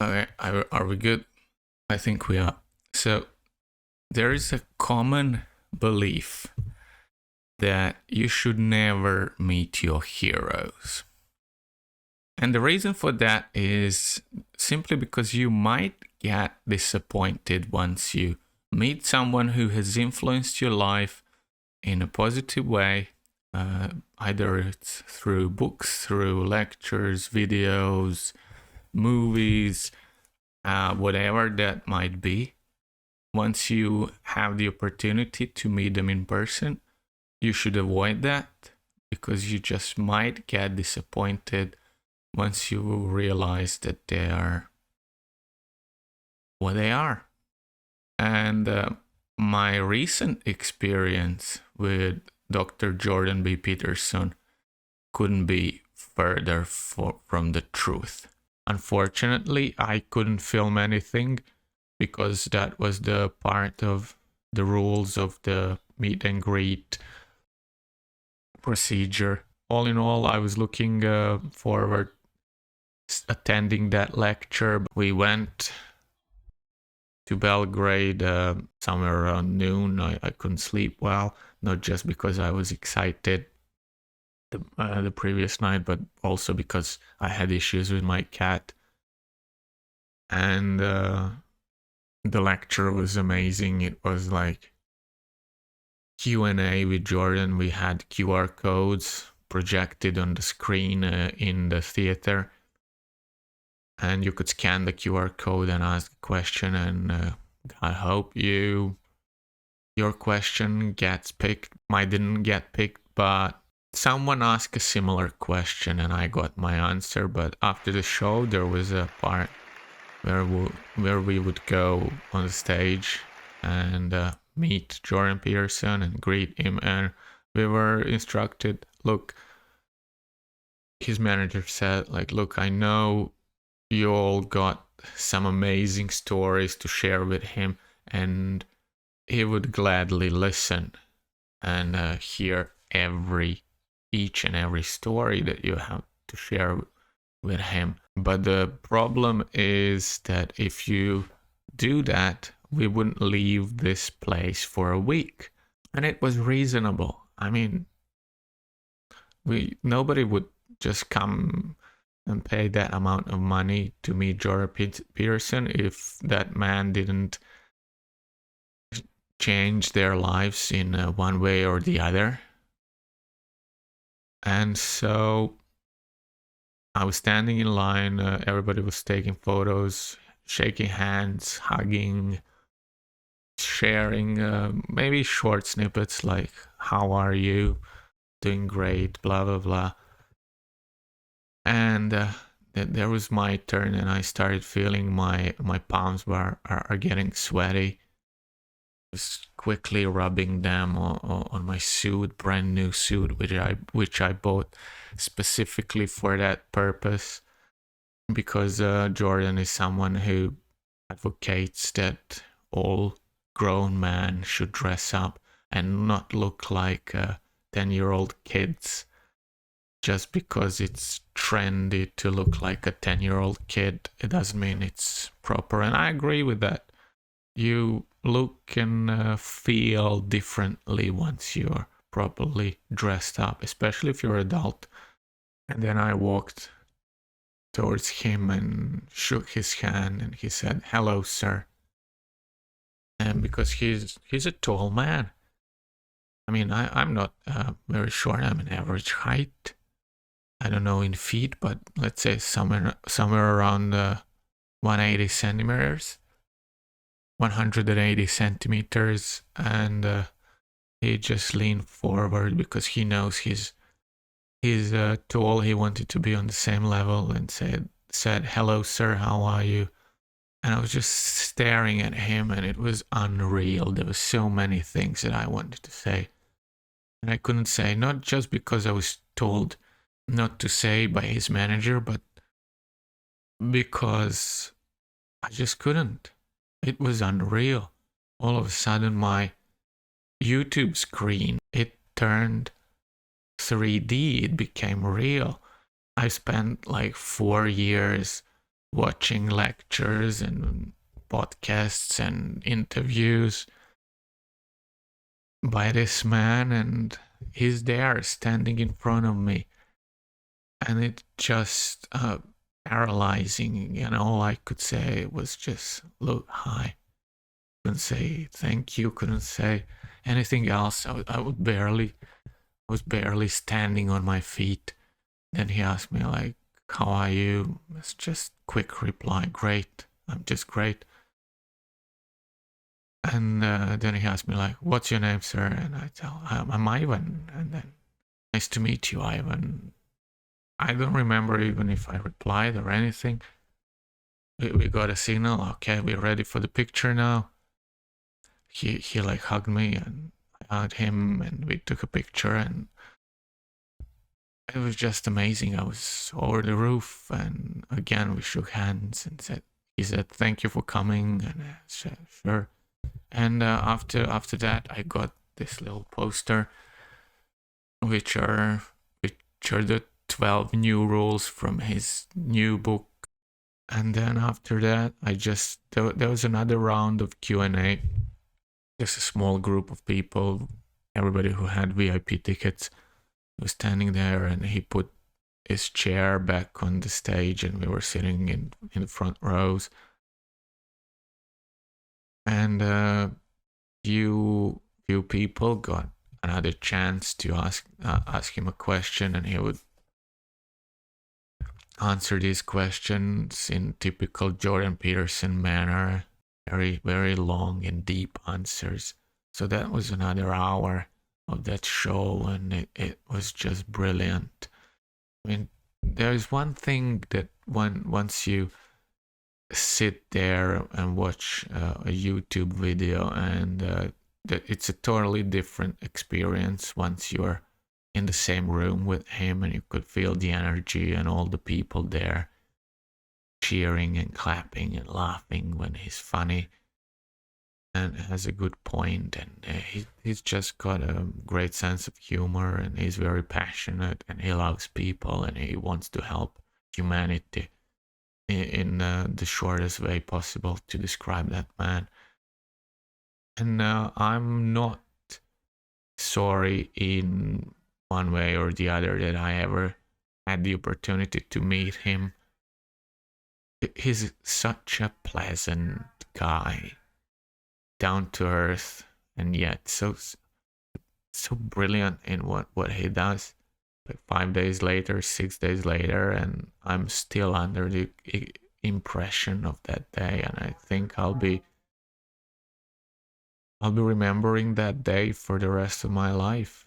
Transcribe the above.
Okay, are we good? I think we are. So, there is a common belief that you should never meet your heroes. And the reason for that is simply because you might get disappointed once you meet someone who has influenced your life in a positive way. Either it's through books, through lectures, videos, movies, whatever that might be. Once you have the opportunity to meet them in person, you should avoid that because you just might get disappointed once you realize that they are what they are. And my recent experience with Dr. Jordan B. Peterson couldn't be further from the truth. Unfortunately, I couldn't film anything because that was the part of the rules of the meet and greet procedure. All in all, I was looking forward attending that lecture. We went to Belgrade somewhere around noon. I couldn't sleep well, not just because I was excited the previous night, but also because I had issues with my cat. And the lecture was amazing. It was like Q&A with Jordan. We had QR codes projected on the screen in the theater, and you could scan the QR code and ask a question, and I hope your question gets picked. Mine didn't get picked, but someone asked a similar question and I got my answer. But after the show, there was a part where we would go on the stage and meet Jordan Peterson and greet him, and we were instructed, look, his manager said, like, look, I know you all got some amazing stories to share with him, and he would gladly listen and hear each and every story that you have to share with him. But the problem is that if you do that, we wouldn't leave this place for a week. And it was reasonable. I mean, nobody would just come and pay that amount of money to meet Jordan Peterson if that man didn't change their lives in one way or the other. And so I was standing in line, everybody was taking photos, shaking hands, hugging, sharing maybe short snippets like, how are you? Doing great, blah, blah, blah. And there was my turn, and I started feeling my palms are getting sweaty. Was quickly rubbing them on my suit, brand new suit, which I bought specifically for that purpose, because Jordan is someone who advocates that all grown men should dress up and not look like 10-year-old kids just because it's trendy to look like a 10-year-old kid. It doesn't mean it's proper, and I agree with that. You look and feel differently once you're properly dressed up, especially if you're adult. And then I walked towards him and shook his hand, and he said, "Hello, sir." And because he's a tall man. I mean, I'm not very short. I'm an average height. I don't know in feet, but let's say somewhere around 180 centimeters. 180 centimeters, and he just leaned forward because he knows he's tall. He wanted to be on the same level, and said, "Hello, sir, how are you?" And I was just staring at him, and it was unreal. There were so many things that I wanted to say, and I couldn't say, not just because I was told not to say by his manager, but because I just couldn't. It was unreal. All of a sudden, my YouTube screen, it turned 3D. It became real. I spent like 4 years watching lectures and podcasts and interviews by this man, and he's there standing in front of me, and it just paralyzing. And all I could say was just look hi. Couldn't say thank you, couldn't say anything else. I was barely standing on my feet. Then he asked me like, how are you? It's just quick reply, great. I'm just great. And then he asked me like, what's your name, sir? And I tell I'm Ivan. And then, nice to meet you, Ivan. I don't remember even if I replied or anything. We got a signal. Okay, we're ready for the picture now. He like hugged me, and I hugged him, and we took a picture, and it was just amazing. I was over the roof, and again we shook hands, and he said thank you for coming, and I said sure. And after that, I got this little poster, which are the 12 new rules from his new book. And then after that, there was another round of Q&A. Just a small group of people, everybody who had VIP tickets was standing there, and he put his chair back on the stage, and we were sitting in the front rows. And few people got another chance to ask him a question, and he would answer these questions in typical Jordan Peterson manner, very, very long and deep answers. So that was another hour of that show, and it was just brilliant. I mean, there's one thing that once you sit there and watch a YouTube video, and it's a totally different experience once you're in the same room with him, and you could feel the energy and all the people there cheering and clapping and laughing when he's funny and has a good point, and he's just got a great sense of humor, and he's very passionate, and he loves people, and he wants to help humanity in the shortest way possible to describe that man. And I'm not sorry in one way or the other that I ever had the opportunity to meet him. He's such a pleasant guy, down to earth, and yet so brilliant in what he does. Like 5 days later, 6 days later, and I'm still under the impression of that day, and I think I'll be remembering that day for the rest of my life.